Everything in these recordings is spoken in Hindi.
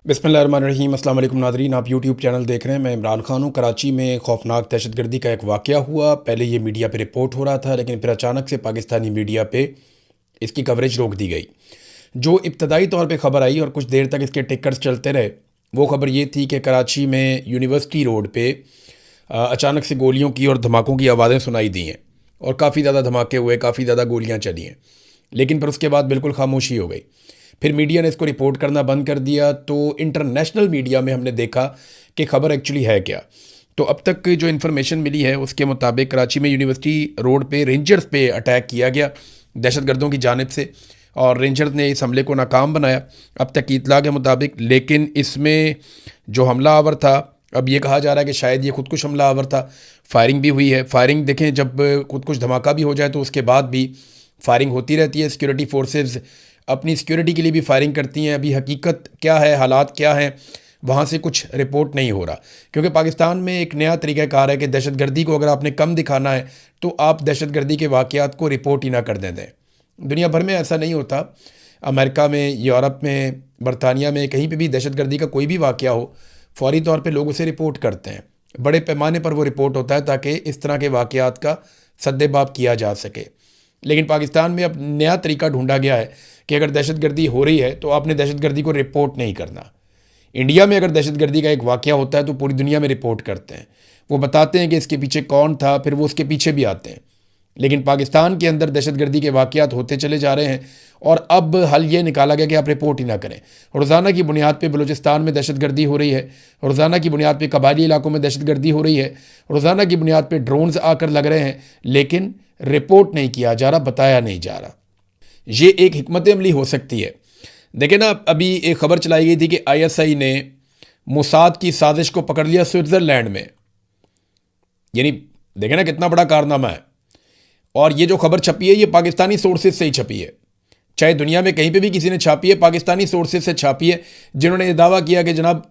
बिस्मिल्लाहिर्रहमानिर्रहीम। अस्सलाम वालेकुम नाज़रीन, आप यूट्यूब चैनल देख रहे हैं। मैं इमरान खान हूँ। कराची में खौफनाक दहशतगर्दी का एक वाक़या हुआ। पहले ये मीडिया पे रिपोर्ट हो रहा था, लेकिन फिर अचानक से पाकिस्तानी मीडिया पे इसकी कवरेज रोक दी गई। जो इब्तदाई तौर पे ख़बर आई और कुछ देर तक इसके टिकर्स चलते रहे, वो ख़बर ये थी कि कराची में यूनिवर्सिटी रोड पे अचानक से गोलियों की और धमाकों की आवाज़ें सुनाई दी हैं और काफ़ी ज़्यादा धमाके हुए, काफ़ी ज़्यादा गोलियाँ चली हैं। लेकिन फिर उसके बाद बिल्कुल खामोशी हो गई। फिर मीडिया ने इसको रिपोर्ट करना बंद कर दिया। तो इंटरनेशनल मीडिया में हमने देखा कि ख़बर एक्चुअली है क्या। तो अब तक जो इन्फॉर्मेशन मिली है उसके मुताबिक कराची में यूनिवर्सिटी रोड पे रेंजर्स पे अटैक किया गया दहशतगर्दों की जानिब से, और रेंजर्स ने इस हमले को नाकाम बनाया अब तक की इतला के मुताबिक। लेकिन इसमें जो हमला आवर था, अब ये कहा जा रहा है कि शायद ये खुदकुश हमला आवर था। फायरिंग भी हुई है। फायरिंग देखें, जब खुदकुश धमाका भी हो जाए तो उसके बाद भी फायरिंग होती रहती है। सिक्योरिटी फोर्सेस अपनी सिक्योरिटी के लिए भी फायरिंग करती हैं। अभी हकीकत क्या है, हालात क्या हैं, वहाँ से कुछ रिपोर्ट नहीं हो रहा, क्योंकि पाकिस्तान में एक नया तरीक़ाकार है कि दहशतगर्दी को अगर आपने कम दिखाना है तो आप दहशतगर्दी के वाक़यात को रिपोर्ट ही ना कर दें। दुनिया भर में ऐसा नहीं होता। अमेरिका में, यूरोप में, बरतानिया में, कहीं पे भी दहशतगर्दी का कोई भी वाक़या हो, फ़ौरी तौर पे लोग उसे रिपोर्ट करते हैं। बड़े पैमाने पर वो रिपोर्ट होता है ताकि इस तरह के वाक़यात का सद्देबाब किया जा सके। लेकिन पाकिस्तान में अब नया तरीका ढूंढा गया है कि अगर दहशतगर्दी हो रही है तो आपने दहशतगर्दी को रिपोर्ट नहीं करना। इंडिया में अगर दहशतगर्दी का एक वाक़या होता है तो पूरी दुनिया में रिपोर्ट करते हैं, वो बताते हैं कि इसके पीछे कौन था, फिर वो उसके पीछे भी आते हैं। लेकिन पाकिस्तान के अंदर दहशतगर्दी के वाक़यात होते चले जा रहे हैं और अब हल ये निकाला गया कि आप रिपोर्ट ही ना करें। रोज़ाना की बुनियाद पर बलूचिस्तान में दहशतगर्दी हो रही है, रोज़ाना की बुनियाद पर कबायली इलाकों में दहशतगर्दी हो रही है, रोज़ाना की बुनियाद पर ड्रोन्स आकर लग रहे हैं, लेकिन रिपोर्ट नहीं किया जा रहा, बताया नहीं जा रहा। ये एक हिकमत अमली हो सकती है। देखें ना, अभी एक खबर चलाई गई थी कि ISI ने मोसाद की साजिश को पकड़ लिया स्विट्ज़रलैंड में। यानी देखें ना कितना बड़ा कारनामा है। और ये जो खबर छपी है ये पाकिस्तानी सोर्सेज से ही छपी है। चाहे दुनिया में कहीं पे भी किसी ने छापी है, पाकिस्तानी सोर्सेज से छापी है, जिन्होंने ये दावा किया कि जनाब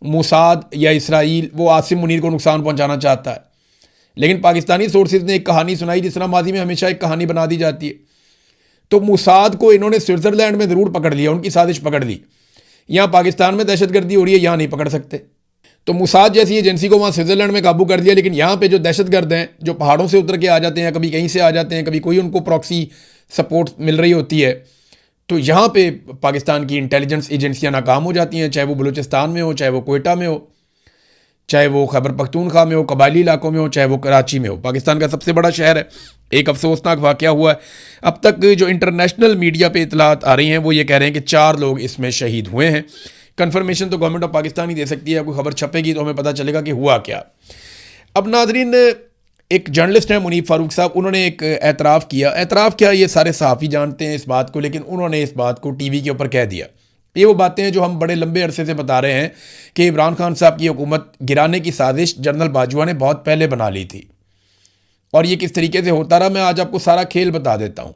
मोसाद या इसराइल वो आसिम मुनीर को नुकसान पहुंचाना चाहता है। लेकिन पाकिस्तानी सोर्सेज ने एक कहानी सुनाई, जिस तरह माजी में हमेशा एक कहानी बना दी जाती है। तो मोसाद को इन्होंने स्विट्ज़रलैंड में ज़रूर पकड़ लिया, उनकी साजिश पकड़ ली। यहाँ पाकिस्तान में दहशतगर्दी हो रही है, यहाँ नहीं पकड़ सकते। तो मोसाद जैसी एजेंसी को वहाँ स्विट्ज़रलैंड में काबू कर लिया। लेकिन यहाँ पे जो दहशतगर्द हैं, जो पहाड़ों से उतर के आ जाते हैं, कभी कहीं से आ जाते हैं, कभी कोई उनको प्रॉक्सी सपोर्ट मिल रही होती है, तो यहाँ पे पाकिस्तान की इंटेलिजेंस एजेंसियाँ नाकाम हो जाती हैं। चाहे वो बलूचिस्तान में हो, चाहे वो कोयटा में हो, चाहे वो खैबर पख्तूनख्वा में हो, कबायली इलाकों में हो, चाहे वो कराची में हो। पाकिस्तान का सबसे बड़ा शहर है। एक अफसोसनाक वाक़या हुआ है। अब तक जो इंटरनेशनल मीडिया पे इतलात आ रही हैं वो ये कह रहे हैं कि 4 लोग इसमें शहीद हुए हैं। कन्फर्मेशन तो गवर्नमेंट ऑफ पाकिस्तान ही दे सकती है। कोई खबर छपेगी तो हमें पता चलेगा कि हुआ क्या। अब नाजरीन, एक जर्नलिस्ट हैं मुनीब फारूक साहब, उन्होंने एक एतराफ़ किया। एतराफ़ क्या, ये सारे सहाफ़ी जानते हैं इस बात को, लेकिन उन्होंने इस बात को TV के ऊपर कह दिया। ये वो बातें हैं जो हम बड़े लंबे अरसे से बता रहे हैं कि इमरान खान साहब की हुकूमत गिराने की साजिश जनरल बाजवा ने बहुत पहले बना ली थी। और ये किस तरीके से होता रहा, मैं आज आपको सारा खेल बता देता हूँ।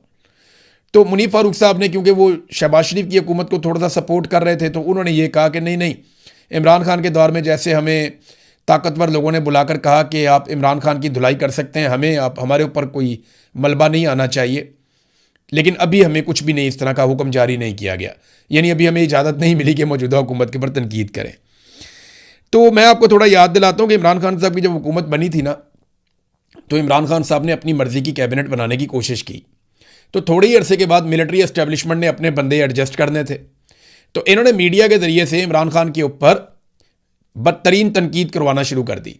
तो मुनीब फारूक साहब ने, क्योंकि वो शहबाज शरीफ की हुकूमत को थोड़ा सा सपोर्ट कर रहे थे, तो उन्होंने ये कहा कि नहीं नहीं, इमरान खान के दौर में जैसे हमें ताकतवर लोगों ने बुलाकर कहा कि आप इमरान खान की धुलाई कर सकते हैं, हमें आप हमारे ऊपर कोई मलबा नहीं आना चाहिए, लेकिन अभी हमें कुछ भी नहीं, इस तरह का हुक्म जारी नहीं किया गया। यानी अभी हमें इजाज़त नहीं मिली कि मौजूदा हुकूमत के ऊपर तनकीद करें। तो मैं आपको थोड़ा याद दिलाता हूँ कि इमरान खान साहब की जब हुकूमत बनी थी ना, तो इमरान खान साहब ने अपनी मर्ज़ी की कैबिनेट बनाने की कोशिश की। तो थोड़े ही अरसे के बाद मिलिट्री एस्टेब्लिशमेंट ने अपने बंदे एडजस्ट करने थे, तो इन्होंने मीडिया के ज़रिए से इमरान खान के ऊपर बदतरीन तनकीद करवाना शुरू कर दी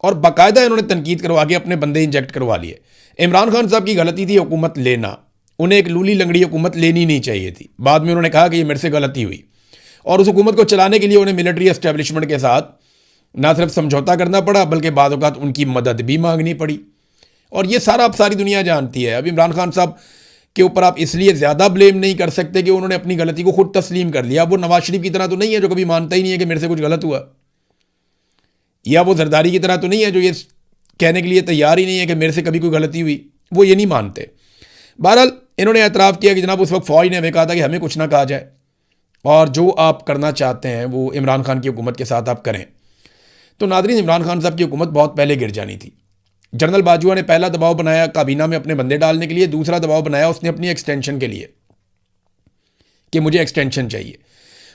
और बाकायदा इन्होंने तनकीद करवा के अपने बंदे इंजेक्ट करवा लिए। इमरान खान साहब की गलती थी हुकूमत लेना, उन्हें एक लूली लंगड़ी हुकूमत लेनी नहीं चाहिए थी। बाद में उन्होंने कहा कि ये मेरे से गलती हुई, और उस हुकूमत को चलाने के लिए उन्हें मिलिट्री एस्टेब्लिशमेंट के साथ ना सिर्फ समझौता करना पड़ा, बल्कि बाद औक़ात उनकी मदद भी मांगनी पड़ी। और ये सारा अब सारी दुनिया जानती है। अब इमरान खान साहब के ऊपर आप इसलिए ज़्यादा ब्लेम नहीं कर सकते कि उन्होंने अपनी गलती को खुद तस्लीम कर लिया। वो नवाज शरीफ की तरह तो नहीं है जो कभी मानता ही नहीं है कि मेरे से कुछ गलत हुआ, या वो जरदारी की तरह तो नहीं है जो ये कहने के लिए तैयार ही नहीं है कि मेरे से कभी कोई गलती हुई। वो ये नहीं मानते। बहरहाल इन्होंने एतराफ़ किया कि जनाब उस वक्त फ़ौज ने हमें कहा था कि हमें कुछ ना कहा जाए, और जो आप करना चाहते हैं वो इमरान खान की हुकूमत के साथ आप करें। तो नाज़रीन, इमरान खान साहब की हुकूमत बहुत पहले गिर जानी थी। जनरल बाजवा ने पहला दबाव बनाया काबीना में अपने बंदे डालने के लिए, दूसरा दबाव बनाया उसने अपनी एक्सटेंशन के लिए कि मुझे एक्सटेंशन चाहिए।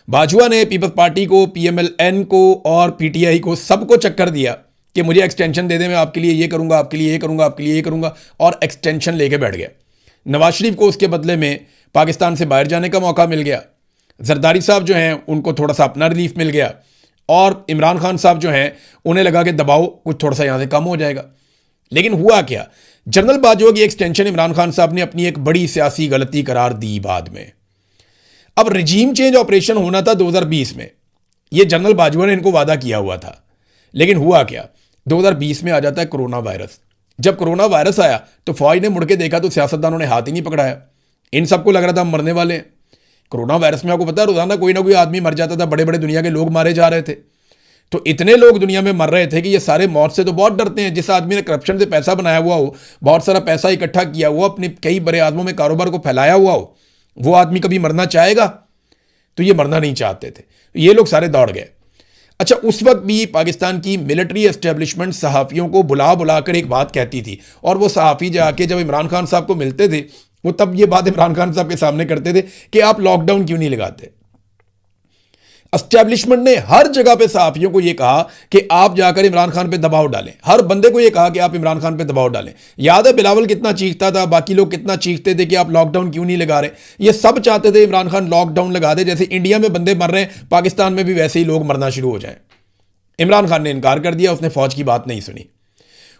बाजवा ने पीपल्स पार्टी को, पीएमएलएन को और पीटीआई को सबको चक्कर दिया कि मुझे एक्सटेंशन दे दे, मैं आपके लिए ये करूंगा, आपके लिए ये करूंगा, आपके लिए ये करूंगा, और एक्सटेंशन लेके बैठ गया। नवाज शरीफ को उसके बदले में पाकिस्तान से बाहर जाने का मौका मिल गया। जरदारी साहब जो हैं उनको थोड़ा सा अपना रिलीफ मिल गया, और इमरान खान साहब जो हैं उन्हें लगा कि दबाव कुछ थोड़ा सा यहाँ से कम हो जाएगा। लेकिन हुआ क्या, जनरल बाजवा की एक्सटेंशन इमरान खान साहब ने अपनी एक बड़ी सियासी गलती करार दी बाद में। अब रिजीम चेंज ऑपरेशन होना था 2020 में, ये जनरल बाजवा ने इनको वादा किया हुआ था। लेकिन हुआ क्या, 2020 में आ जाता है कोरोना वायरस। जब कोरोना वायरस आया तो फौज ने मुड़ के देखा तो सियासतदानों ने हाथ ही नहीं पकड़ाया। इन सबको लग रहा था हम मरने वाले हैं। कोरोना वायरस में आपको पता है रोजाना कोई ना कोई आदमी मर जाता था, बड़े बड़े दुनिया के लोग मारे जा रहे थे। तो इतने लोग दुनिया में मर रहे थे कि ये सारे मौत से तो बहुत डरते हैं। जिस आदमी ने करप्शन से पैसा बनाया हुआ हो, बहुत सारा पैसा इकट्ठा किया हुआ, अपने कई बड़े आदमों में कारोबार को फैलाया हुआ हो, वो आदमी कभी मरना चाहेगा? तो ये मरना नहीं चाहते थे, ये लोग सारे दौड़ गए। अच्छा, उस वक्त भी पाकिस्तान की मिलिट्री एस्टेब्लिशमेंट सहाफ़ियों को बुला बुलाकर एक बात कहती थी, और वो सहाफ़ी जाके जब इमरान खान साहब को मिलते थे वो तब ये बात इमरान खान साहब के सामने करते थे कि आप लॉकडाउन क्यों नहीं लगाते। एस्टेब्लिशमेंट ने हर जगह पे सहाफ़ियों को यह कहा कि आप जाकर इमरान खान पे दबाव डालें, हर बंदे को यह कहा कि आप इमरान खान पे दबाव डालें। याद है बिलावल कितना चीखता था, बाकी लोग कितना चीखते थे कि आप लॉकडाउन क्यों नहीं लगा रहे। ये सब चाहते थे इमरान खान लॉकडाउन लगा दे, जैसे इंडिया में बंदे मर रहे हैं पाकिस्तान में भी वैसे ही लोग मरना शुरू हो जाएं। इमरान खान ने इनकार कर दिया, उसने फौज की बात नहीं सुनी।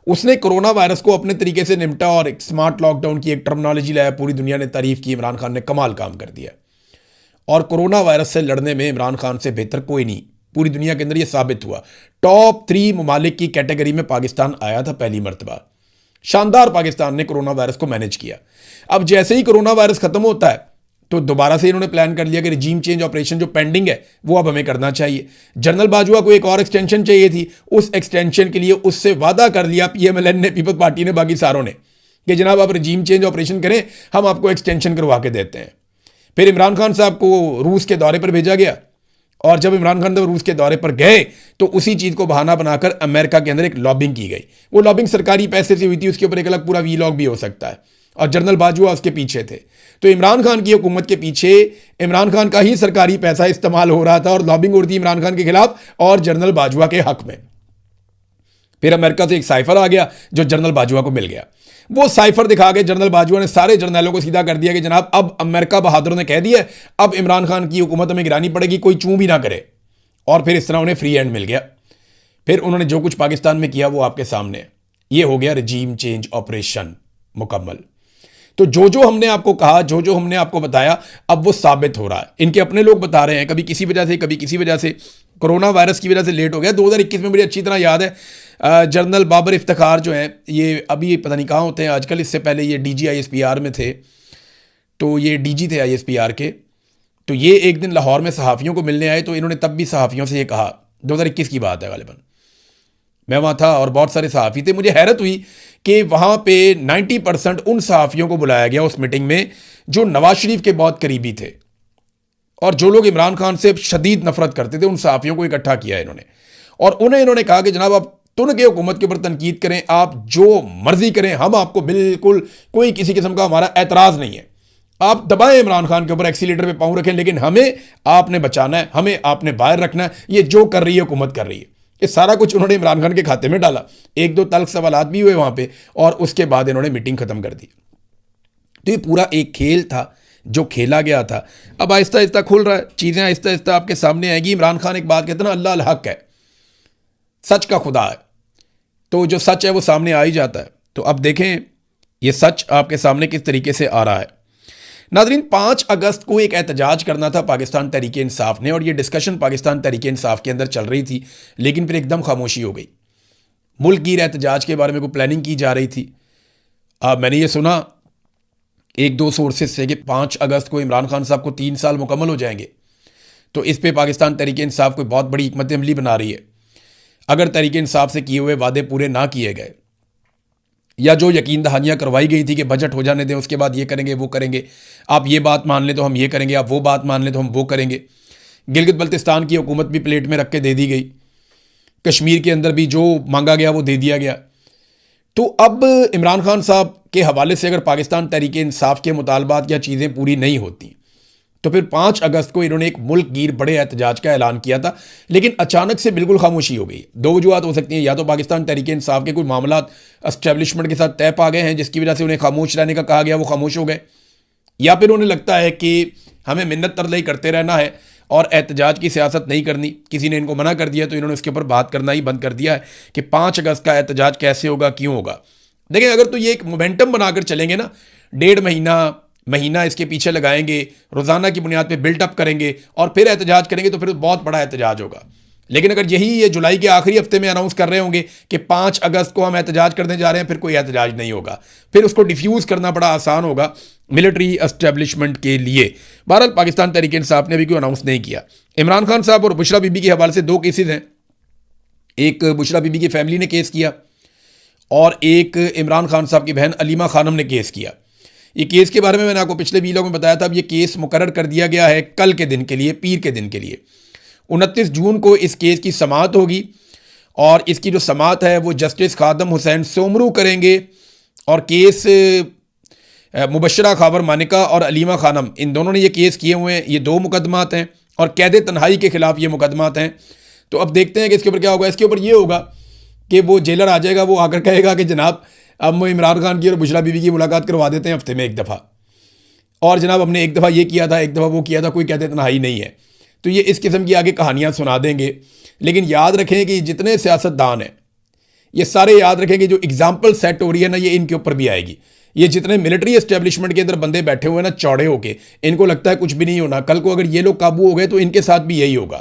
उसने कोरोना वायरस को अपने तरीके से निपटा और एक स्मार्ट लॉकडाउन की एक टर्मिनोलॉजी लाया। पूरी दुनिया ने तारीफ की, इमरान खान ने कमाल काम कर दिया। और कोरोना वायरस से लड़ने में इमरान खान से बेहतर कोई नहीं, पूरी दुनिया के अंदर यह साबित हुआ। टॉप 3 ममालिक की कैटेगरी में पाकिस्तान आया था पहली मरतबा। शानदार पाकिस्तान ने कोरोना वायरस को मैनेज किया। अब जैसे ही कोरोना वायरस खत्म होता है तो दोबारा से इन्होंने प्लान कर लिया कि रिजीम चेंज ऑपरेशन जो पेंडिंग है वो अब हमें करना चाहिए। जनरल बाजवा को एक और एक्सटेंशन चाहिए थी, उस एक्सटेंशन के लिए उससे वादा कर लिया पीएमएलएन ने, पीपल्स पार्टी ने, बाकी सारों ने, कि जनाब आप रिजीम चेंज ऑपरेशन करें, हम आपको एक्सटेंशन करवा के देते हैं। फिर इमरान खान साहब को रूस के दौरे पर भेजा गया, और जब इमरान खान साहब रूस के दौरे पर गए तो उसी चीज़ को बहाना बनाकर अमेरिका के अंदर एक लॉबिंग की गई। वो लॉबिंग सरकारी पैसे से हुई थी, उसके ऊपर एक अलग पूरा वीलॉग भी हो सकता है, और जनरल बाजवा उसके पीछे थे। तो इमरान खान की हुकूमत के पीछे इमरान खान का ही सरकारी पैसा इस्तेमाल हो रहा था और लॉबिंग हो रही थी इमरान खान के खिलाफ और जनरल बाजवा के हक में। फिर अमेरिका से एक साइफर आ गया जो जनरल बाजवा को मिल गया। वो साइफर दिखा के जनरल बाजवा ने सारे जर्नलों को सीधा कर दिया कि जनाब अब अमेरिका बहादुरों ने कह दिया, अब इमरान खान की हुकूमत हमें गिरानी पड़ेगी, कोई चूं भी ना करे। और फिर इस तरह उन्हें फ्री हैंड मिल गया। फिर उन्होंने जो कुछ पाकिस्तान में किया वो आपके सामने। ये हो गया रिजीम चेंज ऑपरेशन मुकम्मल। तो जो हमने आपको कहा, जो हमने आपको बताया, अब वो साबित हो रहा है। इनके अपने लोग बता रहे हैं, कभी किसी वजह से, कभी किसी वजह से, कोरोना वायरस की वजह से लेट हो गया। 2021 में मुझे अच्छी तरह याद है, जनरल बाबर इफ्तिखार जो हैं, ये अभी पता नहीं कहाँ होते हैं आजकल, इससे पहले ये डीजी आईएसपीआर में थे, तो ये डीजी थे आईएसपीआर के। तो ये एक दिन लाहौर में सहाफ़ियों को मिलने आए, तो इन्होंने तब भी सहाफ़ियों से ये कहा, 2021 की बात है गालिबन, मैं वहाँ था और बहुत सारे सहाफ़ी थे। मुझे हैरत हुई कि वहाँ पे 90% उन सहाफ़ियों को बुलाया गया उस मीटिंग में जो नवाज शरीफ के बहुत करीबी थे, और जो लोग इमरान खान से शदीद नफरत करते थे, उन सहाफ़ियों को इकट्ठा किया इन्होंने। और उन्हें इन्होंने कहा कि जनाब आप तुन के हुकूमत के ऊपर तनकीद करें, आप जो मर्जी करें, हम आपको बिल्कुल कोई किसी किस्म का हमारा एतराज़ नहीं है, आप दबाएं इमरान खान के ऊपर, एक्सीलेटर पे पाँव रखें, लेकिन हमें आपने बचाना है, हमें आपने बाहर रखना है। ये जो कर रही है हुकूमत कर रही है। ये सारा कुछ उन्होंने इमरान खान के खाते में डाला। 1-2 तल्ख सवालात भी हुए वहाँ पे, और उसके बाद इन्होंने मीटिंग ख़त्म कर दी। तो ये पूरा एक खेल था जो खेला गया था। अब आहिस्ता आहिस्ता खुल रहा है, चीज़ें आहिस्ता आहिस्ता आपके सामने आएगी। इमरान खान एक बात कहते हैं ना, अल्लाह अल हक है, सच का खुदा है, तो जो सच है वो सामने आ ही जाता है। तो अब देखें ये सच आपके सामने किस तरीके से आ रहा है। नाज़रीन, 5 अगस्त को एक एहतजाज करना था पाकिस्तान तहरीक-ए इंसाफ ने, और ये डिस्कशन पाकिस्तान तहरीक-ए इंसाफ के अंदर चल रही थी, लेकिन फिर एकदम खामोशी हो गई। मुल्क गिर एहतजाज के बारे में कोई प्लानिंग की जा रही थी। मैंने ये सुना 1-2 सोर्सेज से कि 5 अगस्त को इमरान खान साहब को 3 साल मुकम्मल हो जाएंगे। तो इस पर पाकिस्तान तहरीक-ए इंसाफ कोई बहुत बड़ी हिकमत अमली बना रही है। अगर तहरीक-ए इंसाफ से किए हुए वादे पूरे ना किए गए, या जो यकीन दहानियाँ करवाई गई थी कि बजट हो जाने दें, उसके बाद ये करेंगे वो करेंगे, आप ये बात मान लें तो हम ये करेंगे, आप वो बात मान लें तो हम वो करेंगे। गिलगित बल्तिस्तान की हुकूमत भी प्लेट में रख के दे दी गई, कश्मीर के अंदर भी जो मांगा गया वो दे दिया गया। तो अब इमरान खान साहब के हवाले से अगर पाकिस्तान तहरीक इंसाफ के मुतालबात या चीज़ें पूरी नहीं होती तो फिर 5 अगस्त को इन्होंने एक मुल्क गिर बड़े एहतजाज का ऐलान किया था, लेकिन अचानक से बिल्कुल खामोशी हो गई। दो वजूहत हो सकती हैं, या तो पाकिस्तान तहरीक इंसाफ के कोई मामला एस्टेब्लिशमेंट के साथ तय पा गए हैं जिसकी वजह से उन्हें खामोश रहने का कहा गया, वो खामोश हो गए, या फिर उन्हें लगता है कि हमें मिन्नत तरलई करते रहना है और एहतजाज की सियासत नहीं करनी, किसी ने इनको मना कर दिया तो इन्होंने उसके ऊपर बात करना ही बंद कर दिया है कि 5 अगस्त का एहतजाज कैसे होगा, क्यों होगा। देखिए, अगर तो ये एक मोमेंटम बनाकर चलेंगे ना, 1.5 महीना इसके पीछे लगाएंगे, रोज़ाना की बुनियाद पे बिल्टअप करेंगे और फिर एहतजाज करेंगे, तो फिर बहुत बड़ा एहतजाज होगा। लेकिन अगर यही ये जुलाई के आखिरी हफ्ते में अनाउंस कर रहे होंगे कि 5 अगस्त को हम एहतजाज करने जा रहे हैं, फिर कोई एहतजाज नहीं होगा, फिर उसको डिफ्यूज़ करना बड़ा आसान होगा मिलिट्री एस्टेब्लिशमेंट के लिए। बहरहाल पाकिस्तान तहरीक इंसाफ ने अभी कोई अनाउंस नहीं किया। इमरान खान साहब और बुशरा बीबी के हवाले से 2 केसेस हैं। एक बुशरा बीबी की फैमिली ने केस किया और एक इमरान खान साहब की बहन अलीमा खानम ने केस किया। ये केस के बारे में मैंने आपको पिछले वीडियो में बताया था। अब ये केस मुकर्रर कर दिया गया है कल के दिन के लिए, पीर के दिन के लिए। 29 जून को इस केस की समाअत होगी और इसकी जो समाअत है वो जस्टिस खादम हुसैन सोमरू करेंगे और केस मुबशरा खावर मानिका और अलीमा खानम, इन दोनों ने ये केस किए हुए हैं। ये 2 मुकदमात हैं और कैद तन्हाई के खिलाफ ये मुकदमात हैं। तो अब देखते हैं कि इसके ऊपर क्या होगा। इसके ऊपर ये होगा कि वो जेलर आ जाएगा, वो आकर कहेगा कि जनाब अब इमरान खान की और बुशरा बीबी की मुलाकात करवा देते हैं हफ्ते में 1 दफ़ा, और जनाब हमने 1 दफ़ा ये किया था, 1 दफ़ा वो किया था, कोई कहते तन्हाई नहीं है। तो ये इस किस्म की आगे कहानियाँ सुना देंगे। लेकिन याद रखें कि जितने सियासतदान हैं ये सारे याद रखें कि जो एग्जाम्पल सेट हो रही है ना, ये इनके ऊपर भी आएगी। ये जितने मिलिट्री एस्टेब्लिशमेंट के अंदर बंदे बैठे हुए हैं ना चौड़े होके, इनको लगता है कुछ भी नहीं होना। कल को अगर ये लोग काबू हो गए तो इनके साथ भी यही होगा,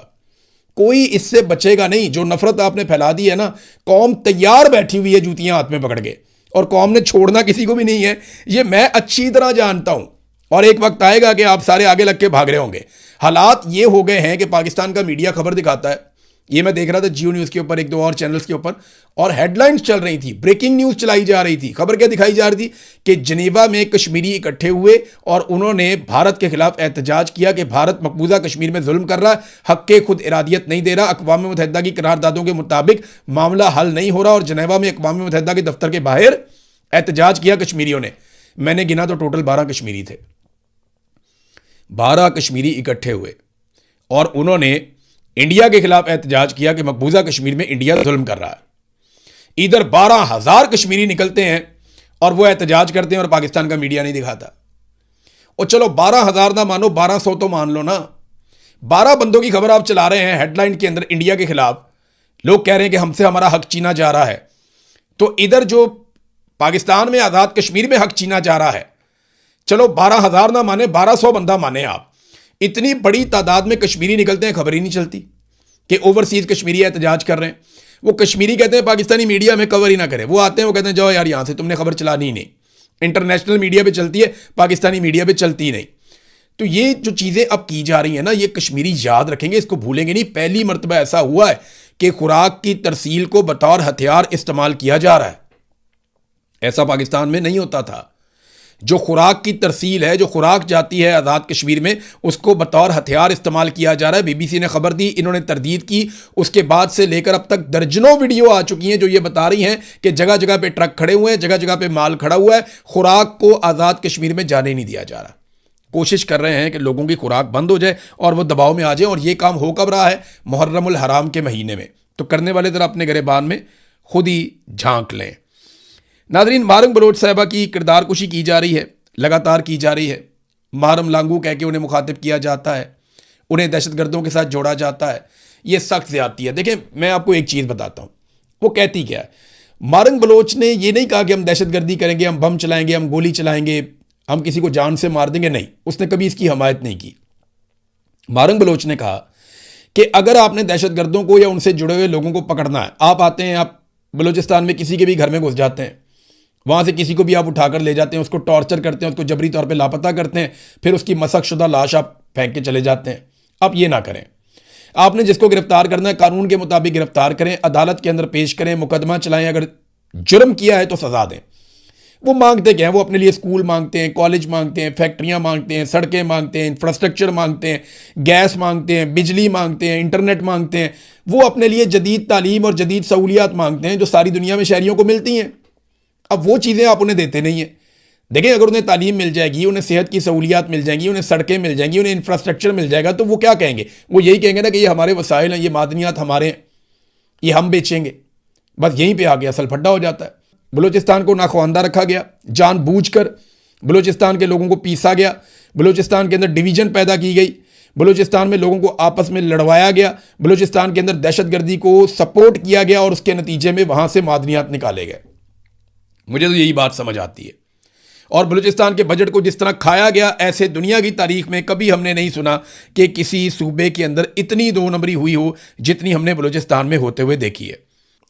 कोई इससे बचेगा नहीं। जो नफरत आपने फैला दी है ना, कौम तैयार बैठी हुई है जूतियां हाथ में पकड़ के, और कौम ने छोड़ना किसी को भी नहीं है। ये मैं अच्छी तरह जानता हूं और एक वक्त आएगा कि आप सारे आगे लग के भाग रहे होंगे। हालात ये हो गए हैं कि पाकिस्तान का मीडिया खबर दिखाता है। ये मैं देख रहा था जियो न्यूज़ के ऊपर, 1-2 और चैनल्स के ऊपर, और हेडलाइंस चल रही थी, ब्रेकिंग न्यूज़ चलाई जा रही थी। खबर क्या दिखाई जा रही थी कि जनेवा में कश्मीरी इकट्ठे हुए और उन्होंने भारत के खिलाफ एहतजाज किया कि भारत मकबूजा कश्मीर में जुल्म कर रहा है, हक के खुद इरादियत नहीं दे रहा, अक़वाम मुत्तहिदा की करारदादों के मुताबिक मामला हल नहीं हो रहा। और जनेवा में अक़वाम मुत्तहिदा के दफ्तर के बाहर एहतजाज किया कश्मीरियों ने। मैंने गिना तो टोटल 12 कश्मीरी थे। 12 कश्मीरी इकट्ठे हुए और उन्होंने इंडिया के खिलाफ एहतजाज किया कि मकबूजा कश्मीर में इंडिया जुल्म कर रहा है। इधर 12,000 कश्मीरी निकलते हैं और वो एहतजाज करते हैं और पाकिस्तान का मीडिया नहीं दिखाता। और चलो 12,000 ना मानो, 1200 तो मान लो ना। 12 बंदों की खबर आप चला रहे हैं हेडलाइन के अंदर इंडिया के खिलाफ, लोग कह रहे हैं कि हमसे हमारा हक छीना जा रहा है। तो इधर जो पाकिस्तान में आज़ाद कश्मीर में हक छीना जा रहा है, चलो 12,000 ना माने, 1200 बंदा माने आप, इतनी बड़ी तादाद में कश्मीरी निकलते हैं, खबर ही नहीं चलती कि ओवरसीज कश्मीरी एहतजाज कर रहे हैं। वो कश्मीरी कहते हैं पाकिस्तानी मीडिया में कवर ही ना करे, वो आते हैं, वो कहते हैं जाओ यार यहाँ से, तुमने खबर चलानी ही नहीं। इंटरनेशनल मीडिया पे चलती है, पाकिस्तानी मीडिया पे चलती ही नहीं। तो ये जो चीज़ें अब की जा रही हैं ना, ये कश्मीरी याद रखेंगे, इसको भूलेंगे नहीं। पहली मरतबा ऐसा हुआ है कि खुराक की तरसील को बतौर हथियार इस्तेमाल किया जा रहा है। ऐसा पाकिस्तान में नहीं होता था। जो खुराक की तरसील है, जो खुराक जाती है आज़ाद कश्मीर में, उसको बतौर हथियार इस्तेमाल किया जा रहा है। बीबीसी ने खबर दी, इन्होंने तरदीद की। उसके बाद से लेकर अब तक दर्जनों वीडियो आ चुकी हैं जो ये बता रही हैं कि जगह जगह पे ट्रक खड़े हुए हैं, जगह जगह पे माल खड़ा हुआ है, खुराक को आज़ाद कश्मीर में जाने नहीं दिया जा रहा। कोशिश कर रहे हैं कि लोगों की खुराक बंद हो जाए और वो दबाव में आ जाए। और ये काम हो कब रहा है? मुहर्रमुल हराम के महीने में। तो करने वाले ज़रा अपने गिरेबान में खुद ही झांक लें। नाज़रीन, मारंग बलोच साहिबा की किरदार कुशी की जा रही है, लगातार की जा रही है। मारम लांगू कह के उन्हें मुखातिब किया जाता है, उन्हें दहशतगर्दों के साथ जोड़ा जाता है। ये सख्त ज़्यादती है। देखें, मैं आपको एक चीज़ बताता हूँ, वो कहती क्या है। मारंग बलोच ने ये नहीं कहा कि हम दहशतगर्दी करेंगे, हम बम चलाएंगे, हम गोली चलाएंगे, हम किसी को जान से मार देंगे। नहीं, उसने कभी इसकी हमायत नहीं की। मारंग बलोच ने कहा कि अगर आपने दहशतगर्दों को या उनसे जुड़े हुए लोगों को पकड़ना है, आप आते हैं, आप बलूचिस्तान में किसी के भी घर में घुस जाते हैं, वहाँ से किसी को भी आप उठाकर ले जाते हैं, उसको टॉर्चर करते हैं, उसको जबरी तौर पे लापता करते हैं, फिर उसकी मशक़शुदा लाश आप फेंक के चले जाते हैं। आप ये ना करें। आपने जिसको गिरफ्तार करना है कानून के मुताबिक गिरफ्तार करें, अदालत के अंदर पेश करें, मुकदमा चलाएं, अगर जुर्म किया है तो सज़ा दें। वो मांगते क्या हैं? वो अपने लिए स्कूल मांगते हैं, कॉलेज मांगते हैं, फैक्ट्रियाँ मांगते हैं, सड़कें मांगते हैं, इंफ्रास्ट्रक्चर मांगते हैं, गैस मांगते हैं, बिजली मांगते हैं, इंटरनेट मांगते हैं। वो अपने लिए जदीद तालीम और जदीद सहूलियात मांगते हैं जो सारी दुनिया में शहरियों को मिलती हैं। अब वो चीज़ें आप उन्हें देते नहीं हैं। देखें, अगर उन्हें तालीम मिल जाएगी, उन्हें सेहत की सहूलियात मिल जाएंगी, उन्हें सड़कें मिल जाएंगी, उन्हें इंफ्रास्ट्रक्चर मिल जाएगा, तो वो क्या कहेंगे? वो यही कहेंगे ना कि ये हमारे वसाइल हैं, ये मादनियात हमारे हैं, ये हम बेचेंगे। बस यहीं पे आगे असल फड्डा हो जाता है। बलूचिस्तान को नाखवानदा रखा गया, जानबूझकर बलूचिस्तान के लोगों को पीसा गया, बलूचिस्तान के अंदर डिवीजन पैदा की गई, बलूचिस्तान में लोगों को आपस में लड़वाया गया, बलूचिस्तान के अंदर दहशतगर्दी को सपोर्ट किया गया और उसके नतीजे में वहां से मादनियात निकाले गए। मुझे तो यही बात समझ आती है। और बलूचिस्तान के बजट को जिस तरह खाया गया, ऐसे दुनिया की तारीख में कभी हमने नहीं सुना कि किसी सूबे के अंदर इतनी दो नंबरी हुई हो जितनी हमने बलूचिस्तान में होते हुए देखी है।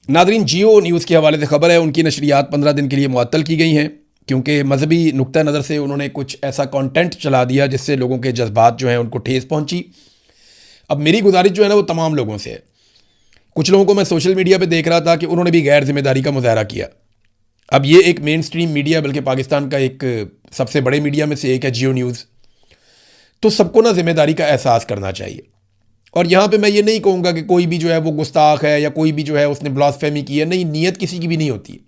नादरीन, जियो न्यूज़ के हवाले से खबर है, उनकी नशरियात 15 दिन के लिए मुअत्तल की गई हैं क्योंकि मजहबी नुक्ता नज़र से उन्होंने कुछ ऐसा कंटेंट चला दिया जिससे लोगों के जज्बात जो हैं उनको ठेस पहुंची। अब मेरी गुजारिश जो है ना वो तमाम लोगों से है। कुछ लोगों को मैं सोशल मीडिया पे देख रहा था कि उन्होंने भी गैर जिम्मेदारी का मुजाहरा किया। अब ये एक मेन स्ट्रीम मीडिया, बल्कि पाकिस्तान का एक सबसे बड़े मीडिया में से एक है जियो न्यूज़, तो सबको ना जिम्मेदारी का एहसास करना चाहिए। और यहाँ पे मैं ये नहीं कहूँगा कि कोई भी जो है वो गुस्ताख है या कोई भी जो है उसने ब्लास्फेमी की है, नहीं, नीयत किसी की भी नहीं होती।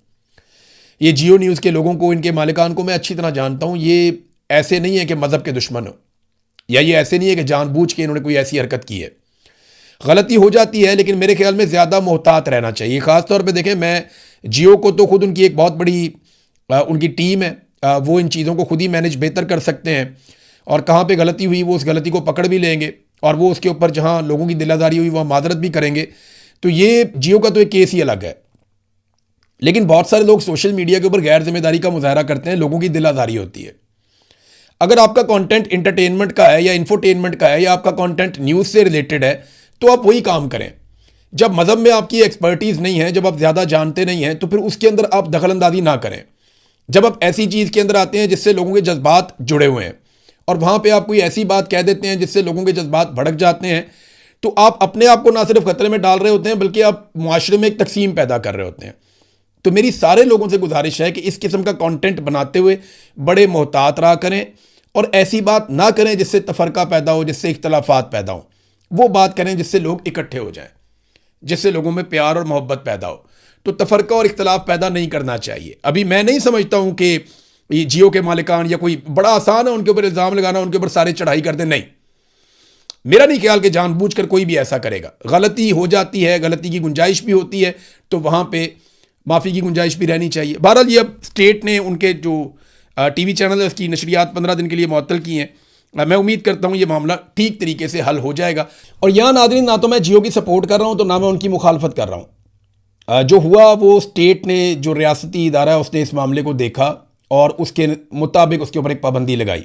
ये जियो न्यूज़ के लोगों को, इनके मालिकान को मैं अच्छी तरह जानता हूँ। ये ऐसे नहीं है कि मज़हब के दुश्मन हो, या ये ऐसे नहीं है कि जानबूझ के इन्होंने कोई ऐसी हरकत की है। गलती हो जाती है, लेकिन मेरे ख्याल में ज़्यादा मोहतात रहना चाहिए। ख़ास तौर पे देखें, मैं जियो को तो खुद उनकी एक बहुत बड़ी उनकी टीम है, वो इन चीज़ों को खुद ही मैनेज बेहतर कर सकते हैं, और कहाँ पे गलती हुई वो उस गलती को पकड़ भी लेंगे और वो उसके ऊपर जहाँ लोगों की दिलादारी हुई वहाँ माजरत भी करेंगे। तो ये जियो का तो एक केस ही अलग है। लेकिन बहुत सारे लोग सोशल मीडिया के ऊपर गैर जिम्मेदारी का मुजाहरा करते हैं, लोगों की दिलादारी होती है। अगर आपका कंटेंट इंटरटेनमेंट का है या इंफोटेनमेंट का है या आपका कंटेंट न्यूज़ से रिलेटेड है, तो आप वही काम करें। जब मज़हब में आपकी एक्सपर्टीज़ नहीं है, जब आप ज़्यादा जानते नहीं हैं, तो फिर उसके अंदर आप दखलंदाजी ना करें। जब आप ऐसी चीज़ के अंदर आते हैं जिससे लोगों के जज्बात जुड़े हुए हैं और वहाँ पे आप कोई ऐसी बात कह देते हैं जिससे लोगों के जज्बात भड़क जाते हैं, तो आप अपने आप को ना सिर्फ खतरे में डाल रहे होते हैं बल्कि आप मुआशरे में एक तकसीम पैदा कर रहे होते हैं। तो मेरी सारे लोगों से गुजारिश है कि इस किस्म का कंटेंट बनाते हुए बड़े मोहतात रहा करें और ऐसी बात ना करें जिससे तफरका पैदा हो, जिससे इख्तलाफात पैदा हो। वो बात करें जिससे लोग इकट्ठे हो जाएं, जिससे लोगों में प्यार और मोहब्बत पैदा हो। तो तफरका और इख्तलाफ पैदा नहीं करना चाहिए। अभी मैं नहीं समझता हूं कि ये जियो के मालिकान या कोई बड़ा आसान है उनके ऊपर इल्ज़ाम लगाना, उनके ऊपर सारे चढ़ाई कर दें। नहीं, मेरा नहीं ख्याल कि जानबूझकर कोई भी ऐसा करेगा। गलती हो जाती है, गलती की गुंजाइश भी होती है, तो वहाँ पे माफ़ी की गुंजाइश भी रहनी चाहिए। बहरहाल ये अब स्टेट ने उनके जो टीवी चैनल है उसकी नशरियात 15 दिन के लिए मुअत्तल की हैं। मैं उम्मीद करता हूँ ये मामला ठीक तरीके से हल हो जाएगा। और यहाँ नाज़रीन, ना तो मैं जियो की सपोर्ट कर रहा हूँ तो ना मैं उनकी मुखालफत कर रहा हूँ। जो हुआ वो स्टेट ने, जो रियासती इदारा है, उसने इस मामले को देखा और उसके मुताबिक उसके ऊपर एक पाबंदी लगाई।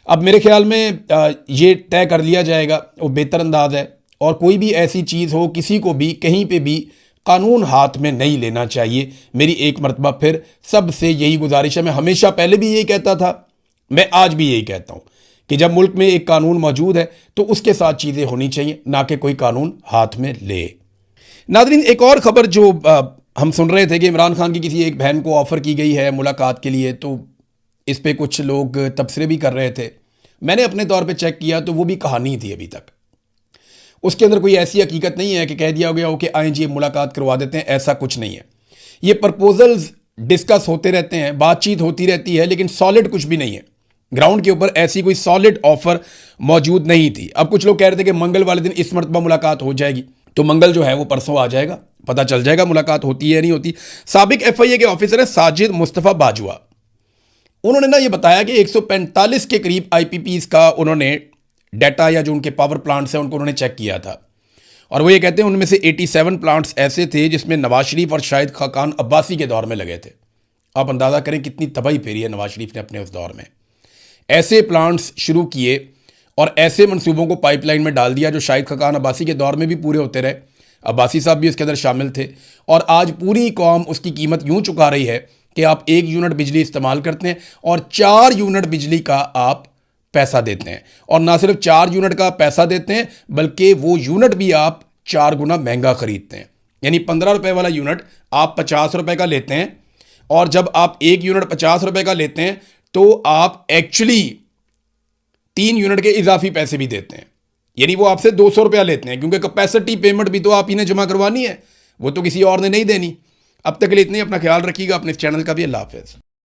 अब मेरे ख्याल में ये तय कर लिया जाएगा, वो बेहतर अंदाज है। और कोई भी ऐसी चीज़ हो, किसी को भी कहीं पे भी कानून हाथ में नहीं लेना चाहिए। मेरी एक मरतबा फिर सबसे यही गुजारिश है। मैं हमेशा पहले भी यही कहता था, मैं आज भी यही कहता हूँ कि जब मुल्क में एक कानून मौजूद है तो उसके साथ चीज़ें होनी चाहिए, ना कि कोई कानून हाथ में ले। नाज़रीन, एक और ख़बर जो हम सुन रहे थे कि इमरान खान की किसी एक बहन को ऑफ़र की गई है मुलाकात के लिए, तो इस पे कुछ लोग तबसरे भी कर रहे थे। मैंने अपने तौर पे चेक किया तो वो भी कहानी थी अभी तक। उसके अंदर कोई ऐसी हकीकत नहीं है कि कह दिया गया हो कि आएँ जी मुलाकात करवा देते हैं, ऐसा कुछ नहीं है। ये प्रपोजल्स डिस्कस होते रहते हैं, बातचीत होती रहती है, लेकिन सॉलिड कुछ भी नहीं है। ग्राउंड के ऊपर ऐसी कोई सॉलिड ऑफर मौजूद नहीं थी। अब कुछ लोग कह रहे थे कि मंगल वाले दिन इस मरतबा मुलाकात हो जाएगी, तो मंगल जो है वो परसों आ जाएगा, पता चल जाएगा मुलाकात होती है या नहीं होती। साबिक FIA के ऑफिसर है साजिद मुस्तफ़ा बाजवा, उन्होंने ना ये बताया कि 145 के करीब IPPs का उन्होंने डाटा, या जो उनके पावर प्लांट्स हैं उनको उन्होंने चेक किया था। और वो ये कहते हैं उनमें से 87 प्लांट्स ऐसे थे जिसमें नवाज शरीफ और शाहिद खाकान अब्बासी के दौर में लगे थे। आप अंदाज़ा करें कितनी तबाही फेरी है नवाज शरीफ ने अपने उस दौर में। ऐसे प्लांट्स शुरू किए और ऐसे मंसूबों को पाइपलाइन में डाल दिया जो शाहिद खाकान अब्बासी के दौर में भी पूरे होते रहे। अब्बासी साहब भी उसके अंदर शामिल थे। और आज पूरी कौम उसकी कीमत यूँ चुका रही है कि आप 1 यूनिट बिजली इस्तेमाल करते हैं और 4 यूनिट बिजली का आप पैसा देते हैं। और ना सिर्फ 4 यूनिट का पैसा देते हैं, बल्कि वो यूनिट भी आप 4 गुना महंगा खरीदते हैं। यानी 15 रुपये वाला यूनिट आप 50 रुपये का लेते हैं, और जब आप 1 यूनिट 50 रुपये का लेते हैं तो आप एक्चुअली 3 यूनिट के इजाफी पैसे भी देते हैं। यानी वो आपसे 200 रुपया लेते हैं, क्योंकि कैपेसिटी पेमेंट भी तो आप इन्हें जमा करवानी है, वो तो किसी और ने नहीं देनी। अब तक के लिए इतने, अपना ख्याल रखिएगा, अपने इस चैनल का भी। अल्लाह हाफ़िज़।